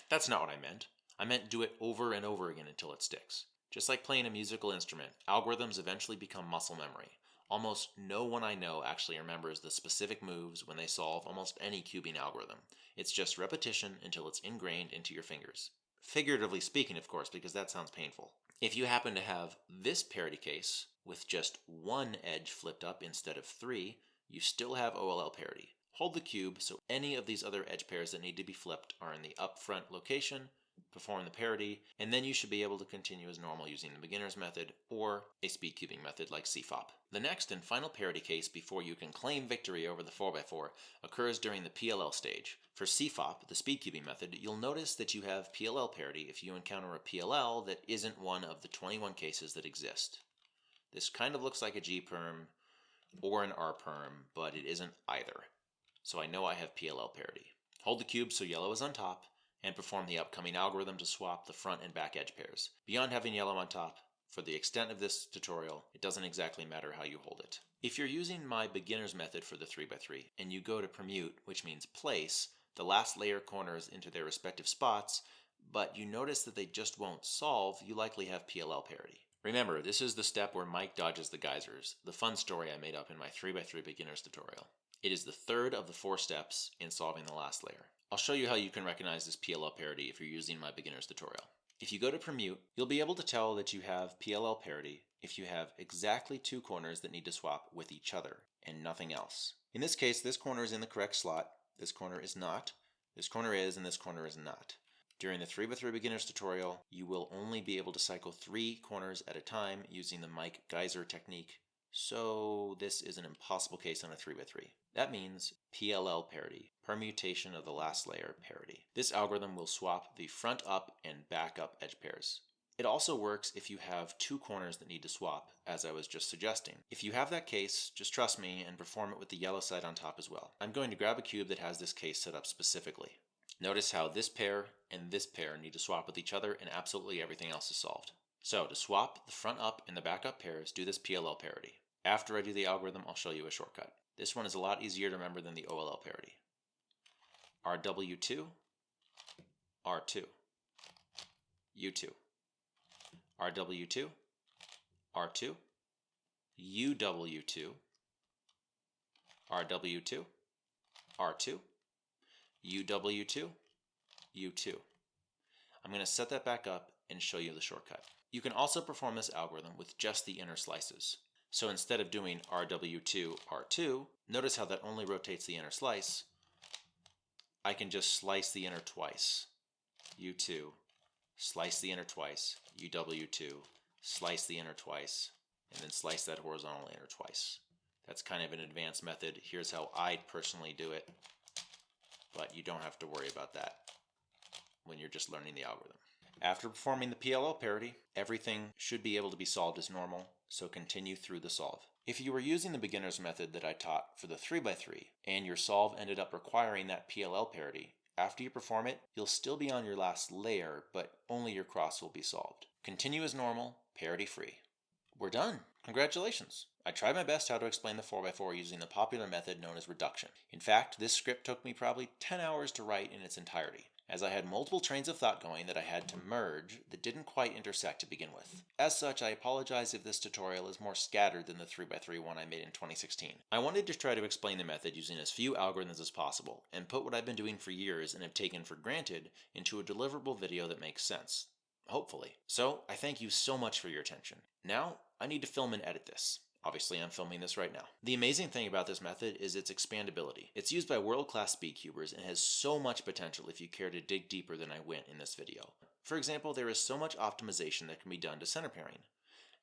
That's not what I meant. I meant do it over and over again until it sticks. Just like playing a musical instrument, algorithms eventually become muscle memory. Almost no one I know actually remembers the specific moves when they solve almost any cubing algorithm. It's just repetition until it's ingrained into your fingers. Figuratively speaking, of course, because that sounds painful. If you happen to have this parity case with just 1 edge flipped up instead of 3, you still have OLL parity. Hold the cube so any of these other edge pairs that need to be flipped are in the up front location, perform the parity, and then you should be able to continue as normal using the beginner's method or a speed cubing method like CFOP. The next and final parity case before you can claim victory over the 4x4 occurs during the PLL stage. For CFOP, the speed cubing method, you'll notice that you have PLL parity if you encounter a PLL that isn't one of the 21 cases that exist. This kind of looks like a G perm or an R perm, but it isn't either. So I know I have PLL parity. Hold the cube so yellow is on top, and perform the upcoming algorithm to swap the front and back edge pairs. Beyond having yellow on top, for the extent of this tutorial, it doesn't exactly matter how you hold it. If you're using my beginner's method for the 3x3, and you go to permute, which means place, the last layer corners into their respective spots, but you notice that they just won't solve, you likely have PLL parity. Remember, this is the step where Mike dodges the geysers, the fun story I made up in my 3x3 beginner's tutorial. It is the third of the 4 steps in solving the last layer. I'll show you how you can recognize this PLL parity if you're using my beginner's tutorial. If you go to permute, you'll be able to tell that you have PLL parity if you have exactly two corners that need to swap with each other and nothing else. In this case, this corner is in the correct slot, this corner is not, this corner is, and this corner is not. During the 3x3 beginners tutorial, you will only be able to cycle 3 corners at a time using the Mike Geyser technique, so this is an impossible case on a 3x3. That means PLL parity, permutation of the last layer parity. This algorithm will swap the front up and back up edge pairs. It also works if you have 2 corners that need to swap, as I was just suggesting. If you have that case, just trust me and perform it with the yellow side on top as well. I'm going to grab a cube that has this case set up specifically. Notice how this pair and this pair need to swap with each other and absolutely everything else is solved. So to swap the front up and the back up pairs, do this PLL parity. After I do the algorithm, I'll show you a shortcut. This one is a lot easier to remember than the OLL parity. RW2, R2, U2. RW2, R2, UW2, RW2, R2, UW2, U2. I'm going to set that back up and show you the shortcut. You can also perform this algorithm with just the inner slices. So instead of doing RW2, R2, notice how that only rotates the inner slice. I can just slice the inner twice. U2, slice the inner twice. UW2, slice the inner twice, and then slice that horizontal inner twice. That's kind of an advanced method. Here's how I personally do it, but you don't have to worry about that when you're just learning the algorithm. After performing the PLL parity, everything should be able to be solved as normal, so continue through the solve. If you were using the beginner's method that I taught for the 3x3, and your solve ended up requiring that PLL parity, after you perform it, you'll still be on your last layer, but only your cross will be solved. Continue as normal, parity free. We're done. Congratulations. I tried my best how to explain the 4x4 using the popular method known as reduction. In fact, this script took me probably 10 hours to write in its entirety, as I had multiple trains of thought going that I had to merge that didn't quite intersect to begin with. As such, I apologize if this tutorial is more scattered than the 3x3 one I made in 2016. I wanted to try to explain the method using as few algorithms as possible, and put what I've been doing for years and have taken for granted into a deliverable video that makes sense. Hopefully. So, I thank you so much for your attention. Now, I need to film and edit this. Obviously, I'm filming this right now. The amazing thing about this method is its expandability. It's used by world-class speed cubers and has so much potential if you care to dig deeper than I went in this video. For example, there is so much optimization that can be done to center pairing.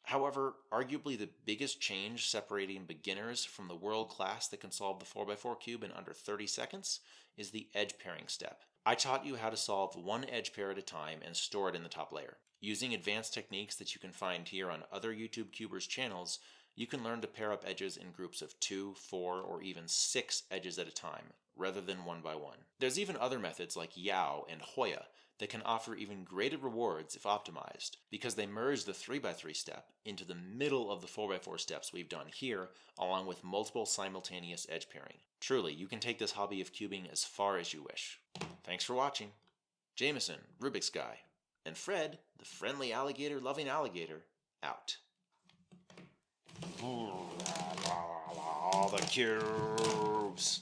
However, arguably the biggest change separating beginners from the world class that can solve the 4x4 cube in under 30 seconds is the edge pairing step. I taught you how to solve one edge pair at a time and store it in the top layer. Using advanced techniques that you can find here on other YouTube cubers channels, you can learn to pair up edges in groups of 2, 4, or even 6 edges at a time, rather than one by one. There's even other methods like Yao and Hoya that can offer even greater rewards if optimized, because they merge the 3x3 step into the middle of the 4x4 steps we've done here, along with multiple simultaneous edge pairing. Truly, you can take this hobby of cubing as far as you wish. Thanks for watching. Jameson, Rubiksguy, and Fred, the friendly alligator-loving alligator, out. All the cubes.